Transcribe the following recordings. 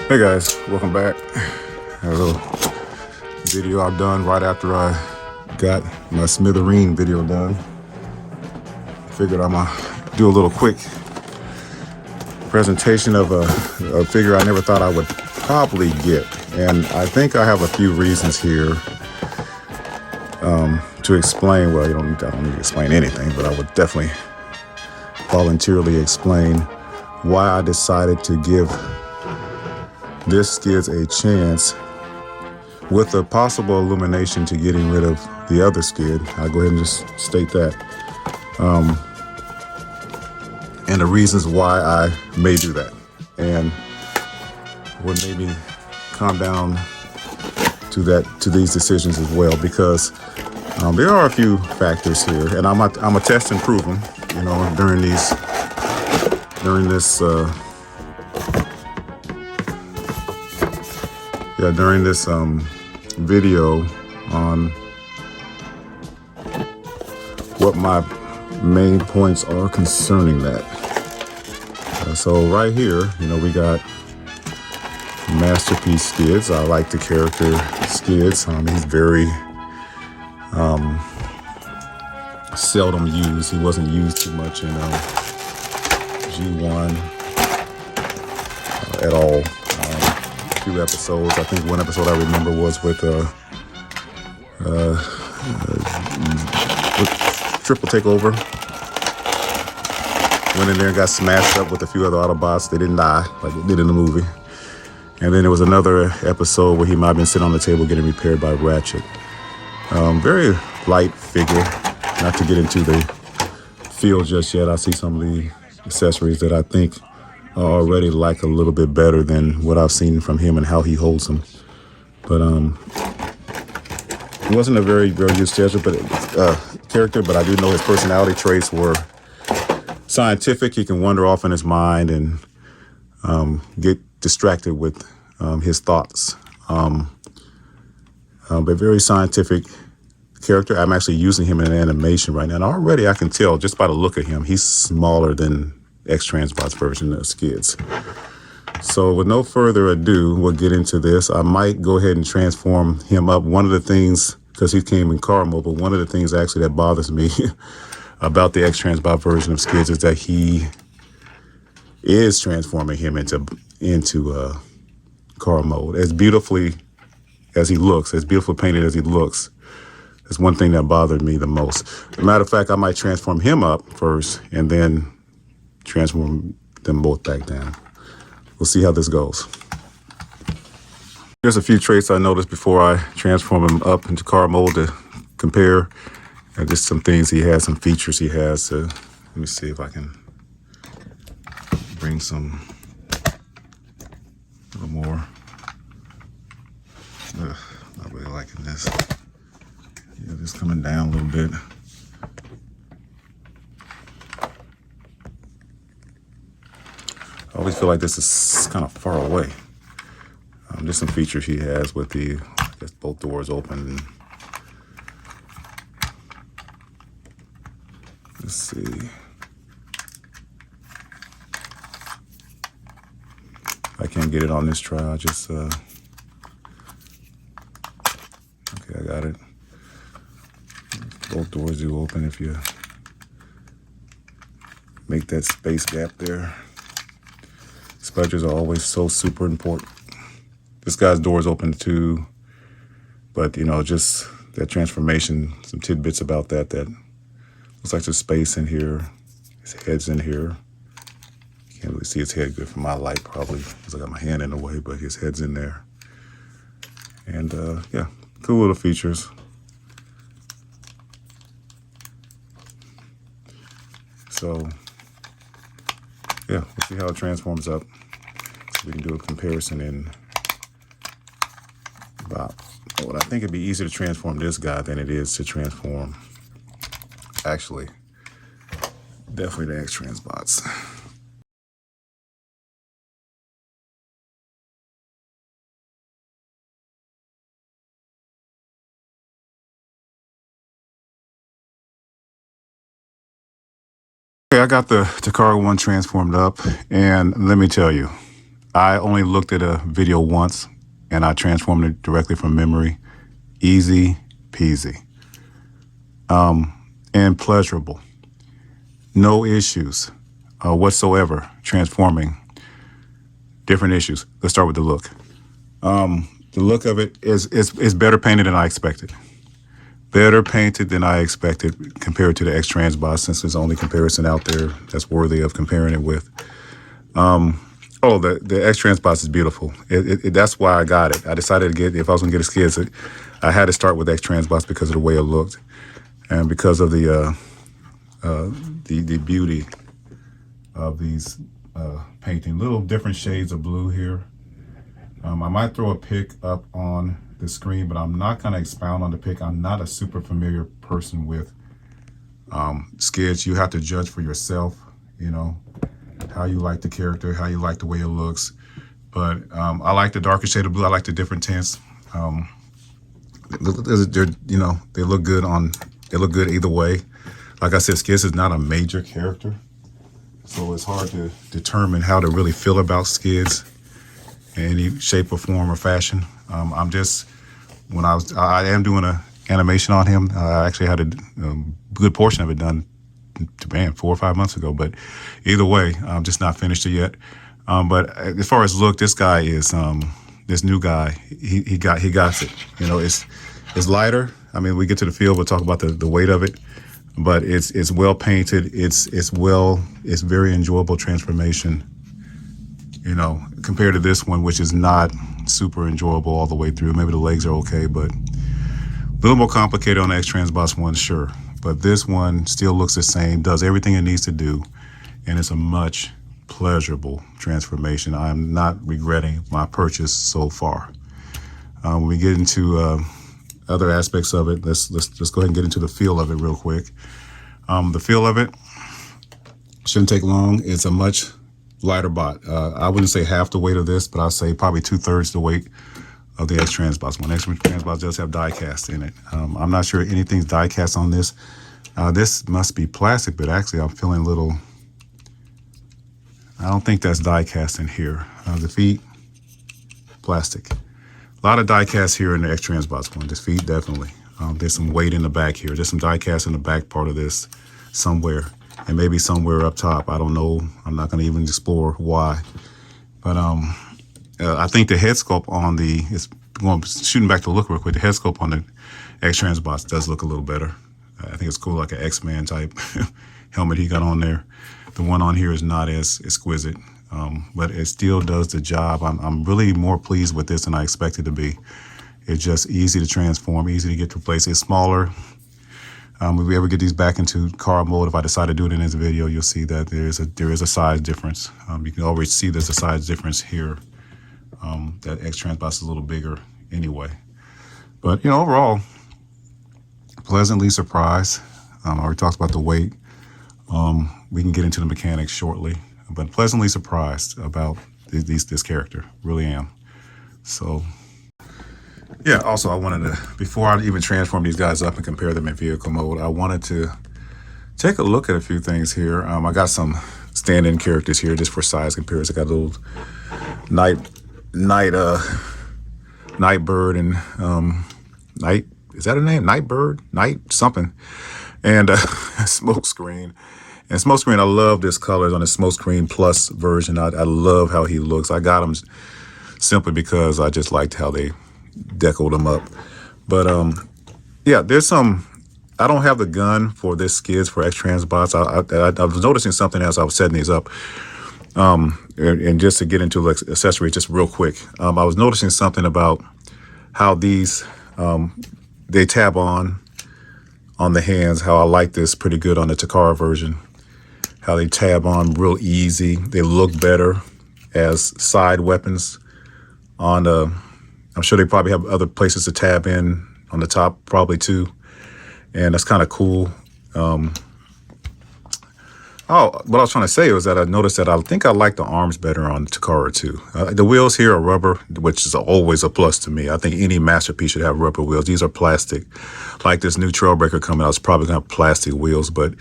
Hey guys, welcome back. A little video I've done right after I got my smithereen video done. Figured I'm gonna do a little quick presentation of a figure I never thought I would probably get. And I think I have a few reasons here to explain. Well, I don't need to explain anything, but I would definitely voluntarily explain why I decided to give this Skids a chance with a possible illumination to getting rid of the other Skid. I'll go ahead and just state that. And the reasons why I may do that. And what made me calm down to these decisions as well, because there are a few factors here, and I'm a test and prove them, you know, during this video on what my main points are concerning that. So right here, you know, we got Masterpiece Skids. I like the character Skids. He's very seldom used. He wasn't used too much in G1 at all. Few episodes. I think one episode I remember was with Triple Takeover. Went in there and got smashed up with a few other Autobots. They didn't die like they did in the movie. And then there was another episode where he might have been sitting on the table getting repaired by Ratchet. Very light figure. Not to get into the feel just yet. I see some of the accessories that I think I already like a little bit better than what I've seen from him and how he holds them. But he wasn't a very used character, but I do know his personality traits were scientific. He can wander off in his mind and get distracted with his thoughts. But very scientific character. I'm actually using him in an animation right now, and already I can tell just by the look of him, he's smaller than X-Transbot's version of Skids. So with no further ado, we'll get into this. I might go ahead and transform him up. One of the things, because he came in car mode, but one of the things actually that bothers me about the X-Transbot version of Skids is that he is transforming him into car mode. As beautifully as he looks, as beautifully painted as he looks, is one thing that bothered me the most. As a matter of fact, I might transform him up first and then transform them both back down. We'll see how this goes. There's a few traits I noticed before I transform him up into car mode to compare. And just some things he has, some features he has. Let me see if I can bring some a little more. Not really liking this. Yeah, just coming down a little bit. I always feel like this is kind of far away. There's some features he has with I guess both doors open. Let's see. I can't get it on this try. I just, okay, I got it. Both doors do open if you make that space gap there. Spudgers are always so super important. This guy's door's open too, but you know, just that transformation, some tidbits about that looks like there's space in here. His head's in here. You can't really see his head good from my light probably because I got my hand in the way, but his head's in there. And yeah, cool little features. So yeah, we'll see how it transforms up. So we can do a comparison in about, well, I think it'd be easier to transform this guy than it is to transform, actually, definitely the X-Transbots. Okay, I got the Takara one transformed up, and let me tell you, I only looked at a video once, and I transformed it directly from memory. Easy peasy. And pleasurable. No issues whatsoever transforming. Different issues. Let's start with the look. The look of it is better painted than I expected. Better painted than I expected compared to the X-Transbot, since there's only comparison out there that's worthy of comparing it with. Oh, the X-Transbots is beautiful. That's why I got it. I decided to get, if I was going to get a Skids, I had to start with X-Transbots because of the way it looked and because of the beauty of these painting. Little different shades of blue here. I might throw a pic up on the screen, but I'm not going to expound on the pic. I'm not a super familiar person with Skids. You have to judge for yourself, you know, how you like the character, how you like the way it looks. But I like the darker shade of blue. I like the different tints. They're, you know, they look good either way. Like I said, Skids is not a major character, so it's hard to determine how to really feel about Skids in any shape or form or fashion. I'm just, I am doing an animation on him. I actually had a good portion of it done, man, 4 or 5 months ago. But either way, I'm just not finished it yet. But as far as look, this guy is this new guy. He got it. You know, it's lighter. I mean, we get to the field, we'll talk about the weight of it. But it's well painted. It's very enjoyable transformation. You know, compared to this one, which is not super enjoyable all the way through. Maybe the legs are okay, but a little more complicated on the X-Transbots one, sure. But this one still looks the same, does everything it needs to do, and it's a much pleasurable transformation. I'm not regretting my purchase so far. When we get into other aspects of it, let's go ahead and get into the feel of it real quick. The feel of it shouldn't take long. It's a much lighter bot. I wouldn't say half the weight of this, but I'll say probably 2/3 the weight of the X-Transbots. One X-Transbots does have die cast in it. I'm not sure anything's die cast on this. This must be plastic, but actually I'm feeling a little, I don't think that's die cast in here. The feet, plastic. A lot of die cast here in the X-Transbots one. The feet, definitely. There's some weight in the back here. There's some die cast in the back part of this somewhere. And maybe somewhere up top. I don't know. I'm not going to even explore why. But I think the head sculpt on the, shooting back to look real quick, the head sculpt on the X-Transbots does look a little better. I think it's cool, like an X-Man type helmet he got on there. The one on here is not as exquisite, but it still does the job. I'm really more pleased with this than I expected to be. It's just easy to transform, easy to get to place. It's smaller. If we ever get these back into car mode, if I decide to do it in this video, you'll see that there is a size difference. You can always see there's a size difference here. That X-Transbot is a little bigger anyway. But, you know, overall, pleasantly surprised. I already talked about the weight. We can get into the mechanics shortly. But pleasantly surprised about this character. Really am. So, yeah, also I wanted to, before I even transform these guys up and compare them in vehicle mode, I wanted to take a look at a few things here. I got some stand-in characters here just for size comparison. I got a little Nightbird and is that a name? Nightbird? Night something. And Smokescreen. And Smokescreen, I love this colors on the Smokescreen Plus version. I love how he looks. I got him simply because I just liked how they decoed them up. But yeah, there's some, I don't have the gun for this Skids for X-Transbots. I was noticing something as I was setting these up. And just to get into like accessories just real quick, I was noticing something about how these they tab on the hands, how I like this pretty good on the Takara version, how they tab on real easy. They look better as side weapons on the, I'm sure they probably have other places to tab in on the top probably too. And that's kind of cool. Oh, what I was trying to say was that I noticed that I think I like the arms better on the Takara too. The wheels here are rubber, which is always a plus to me. I think any masterpiece should have rubber wheels. These are plastic. Like this new Trailbreaker coming out, it's probably going to have plastic wheels, but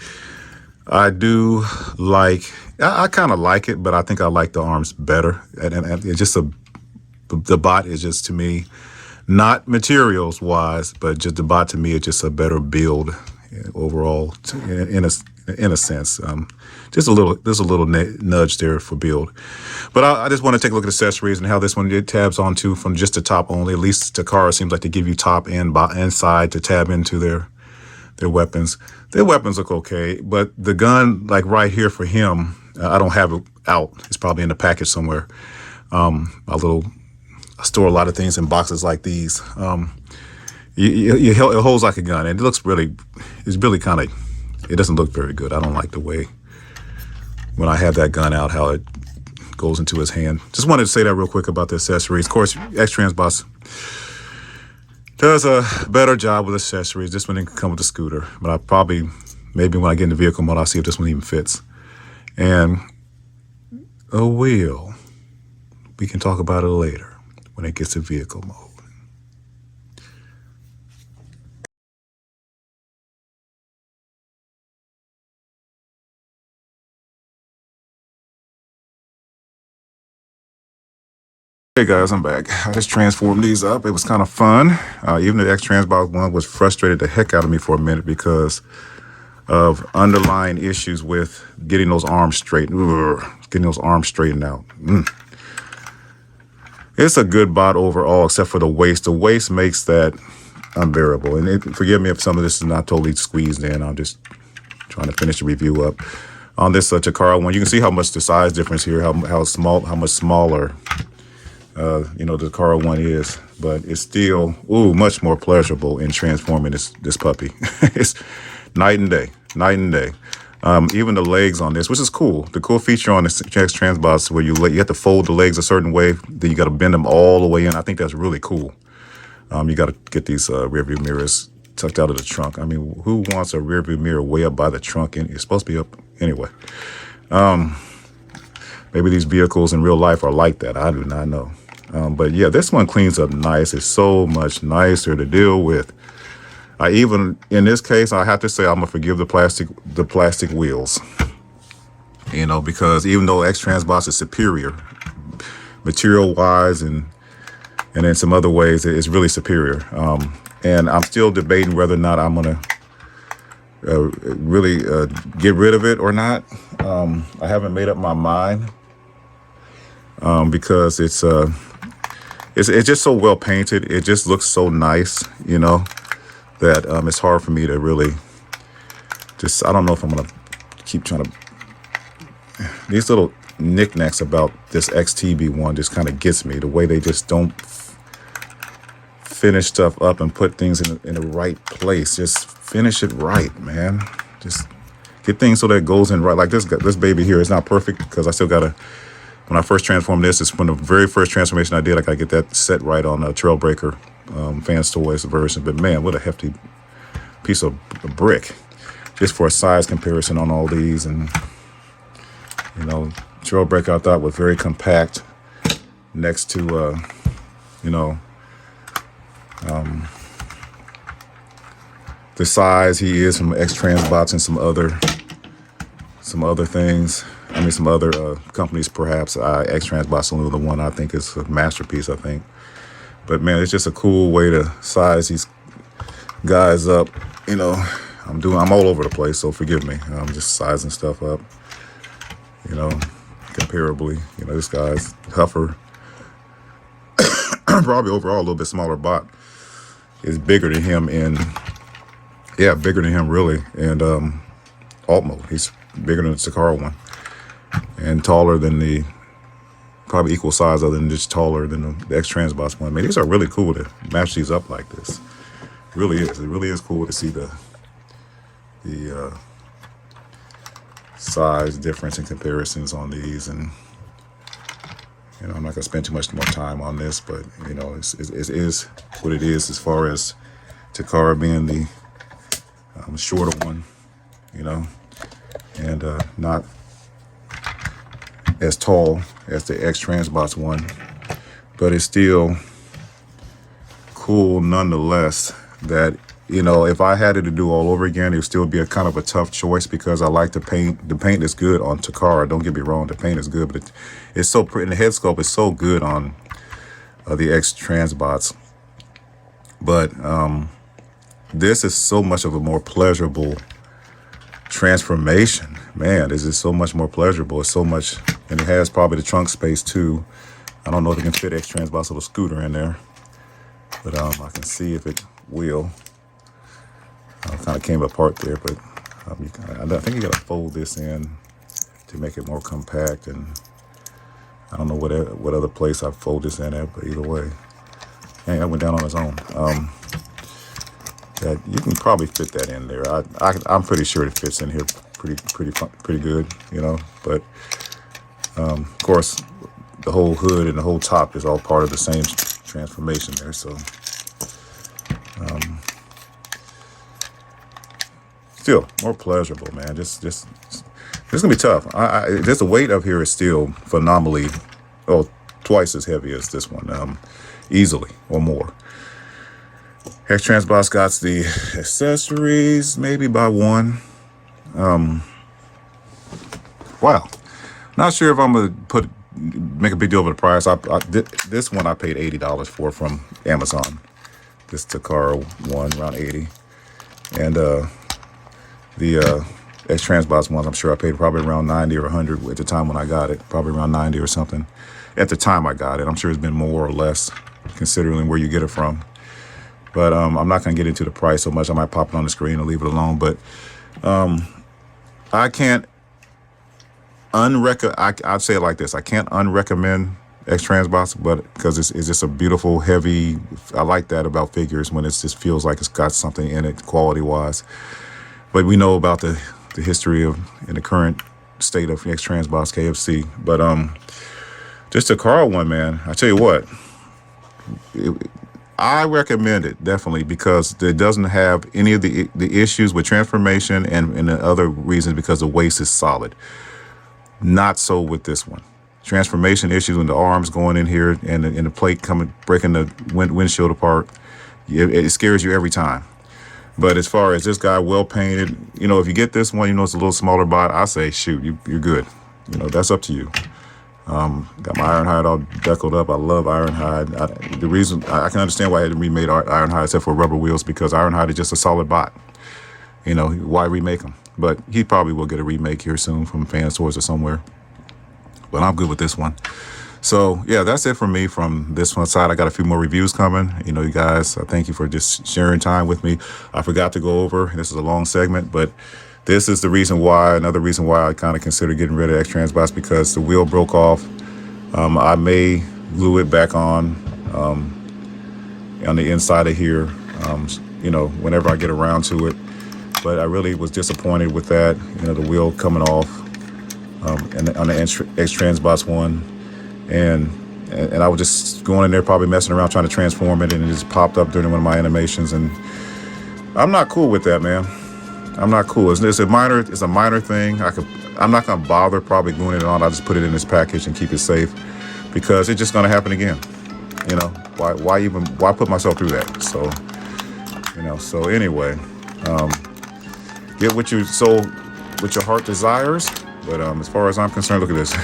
I do like, I kind of like it, but I think I like the arms better. And it's just the bot is just, to me, not materials wise, but just the bot to me is just a better build overall in a sense. Just a little, there's a little nudge there for build. But I just want to take a look at accessories and how this one it tabs onto from just the top only. At least Takara seems like they give you top and side to tab into their weapons. Their weapons look okay, but the gun, like right here for him, I don't have it out. It's probably in the package somewhere. I store a lot of things in boxes like these. It holds like a gun, and it looks really, it's really kind of, it doesn't look very good. I don't like the way, when I have that gun out, how it goes into his hand. Just wanted to say that real quick about the accessories. Of course, X-Transbots does a better job with accessories. This one didn't come with the scooter, but I probably, maybe when I get in the vehicle mode, I'll see if this one even fits. And a wheel, we can talk about it later when it gets to vehicle mode. Hey guys, I'm back. I just transformed these up. It was kind of fun. Even the X-Transbot one was frustrated the heck out of me for a minute because of underlying issues with getting those arms straight. Getting those arms straightened out. It's a good bot overall, except for the waist. The waist makes that unbearable. And forgive me if some of this is not totally squeezed in. I'm just trying to finish the review up. On this Takara one, you can see how much the size difference here, how much smaller the Takara one is, but it's still much more pleasurable in transforming this puppy. It's night and day. Even the legs on this, which is cool. The cool feature on the X-Transbots where you have to fold the legs a certain way, then you got to bend them all the way in. I think that's really cool. You got to get these rear view mirrors tucked out of the trunk. I mean, who wants a rear view mirror way up by the trunk? And it's supposed to be up anyway. Maybe these vehicles in real life are like that. I do not know. But yeah, this one cleans up nice. It's so much nicer to deal with. Even in this case, I have to say I'm gonna forgive the plastic wheels. Because even though X-Transbots is superior, material-wise and in some other ways, it's really superior. And I'm still debating whether or not I'm gonna really get rid of it or not. I haven't made up my mind because it's just so well painted. It just looks so nice, that it's hard for me to really I don't know if I'm gonna keep trying to. These little knickknacks about this XTB one just kind of gets me. The way they just don't finish stuff up and put things in the right place. Just finish it right, man. Just get things so that it goes in right. Like this baby here is not perfect because I still gotta. When I first transformed this, it's from the very first transformation I did. I gotta get that set right on a Trailbreaker Fans Toys version. But man, what a hefty piece of brick, just for a size comparison on all these. And Trailbreaker I thought was very compact next to the size he is from X-Transbots and some other things. I mean, some other companies, perhaps. X-Transbots only the one I think is a masterpiece, I think. But man, it's just a cool way to size these guys up. I'm all over the place, so forgive me. I'm just sizing stuff up. Comparably. This guy's tougher. Probably overall a little bit smaller bot. Is bigger than him bigger than him really. And alt mode, he's bigger than the Takara one. And taller than probably equal size, other than just taller than the X-Transbots one. Man, these are really cool to match these up like this. It really is. It really is cool to see the size difference and comparisons on these, and you know, I'm not gonna spend too much more time on this, but you know, it is what it is as far as Takara being the shorter one, you know, and not as tall as the X Transbots one, but it's still cool nonetheless. That, you know, if I had it to do all over again, it would still be a kind of a tough choice because I like the paint. The paint is good on Takara. Don't get me wrong, the paint is good, but it's so pretty. And the head sculpt is so good on the X Transbots. But this is so much of a more pleasurable transformation. Man, this is so much more pleasurable. It's so much, and it has probably the trunk space too. I don't know if it can fit X Transbot's little scooter in there, but I can see if it will. Kind of came apart there, but I think you got to fold this in to make it more compact, and I don't know what other place I fold this in at, but either way, dang, that went down on its own. That you can probably fit that in there. I'm pretty sure it fits in here pretty good, you know. But of course, the whole hood and the whole top is all part of the same transformation there, so. Still more pleasurable, man. Just it's gonna be tough. Just the weight up here is still phenomenally, twice as heavy as this one, easily or more. X Transbots got the accessories maybe by one. Wow, not sure if I'm gonna make a big deal of the price. This one I paid $80 for from Amazon. This Takara one, around 80, and the X Transbots ones, I'm sure I paid probably around 90 or 100 at the time when I got it. Probably around 90 or something at the time I got it. I'm sure it's been more or less considering where you get it from. But I'm not going to get into the price so much. I might pop it on the screen and leave it alone. But I can't I'd say it like this. I can't unrecommend X Transbots, but because it's just a beautiful, heavy. I like that about figures when it just feels like it's got something in it quality-wise. But we know about the history of and the current state of X Transbots KFC. But just the Takara one, man, I tell you what, I recommend it definitely because it doesn't have any of the issues with transformation and the other reasons because the waist is solid. Not so with this one. Transformation issues when the arms going in here and the plate breaking the windshield apart. It scares you every time. But as far as this guy, well painted, you know, if you get this one, you know, it's a little smaller bot, I say, shoot, you're good. You know, that's up to you. Got my Ironhide all deckled up. I love Ironhide. The reason I can understand why I hadn't remade Ironhide except for rubber wheels because Ironhide is just a solid bot. You know, why remake them? But he probably will get a remake here soon from fan stores or somewhere. But I'm good with this one. So, yeah, that's it for me from this one side. I got a few more reviews coming. You know, you guys, thank you for just sharing time with me. I forgot to go over. This is a long segment, but this is the reason why, another reason why I kind of consider getting rid of X Transbots because the wheel broke off. I may glue it back on the inside of here, you know, whenever I get around to it. But I really was disappointed with that, you know, the wheel coming off and on the X Transbots one. And I was just going in there probably messing around trying to transform it and it just popped up during one of my animations and I'm not cool with that, man. I'm not cool. It's a minor thing. I'm not gonna bother probably gluing it on. I'll just put it in this package and keep it safe because it's just gonna happen again. You know, why put myself through that? So, you know, so anyway, get what your soul, what your heart desires. But as far as I'm concerned, look at this.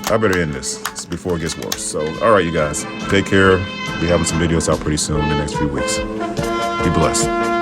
I better end this before it gets worse. So, all right, you guys, take care. Be having some videos out pretty soon in the next few weeks. Be blessed.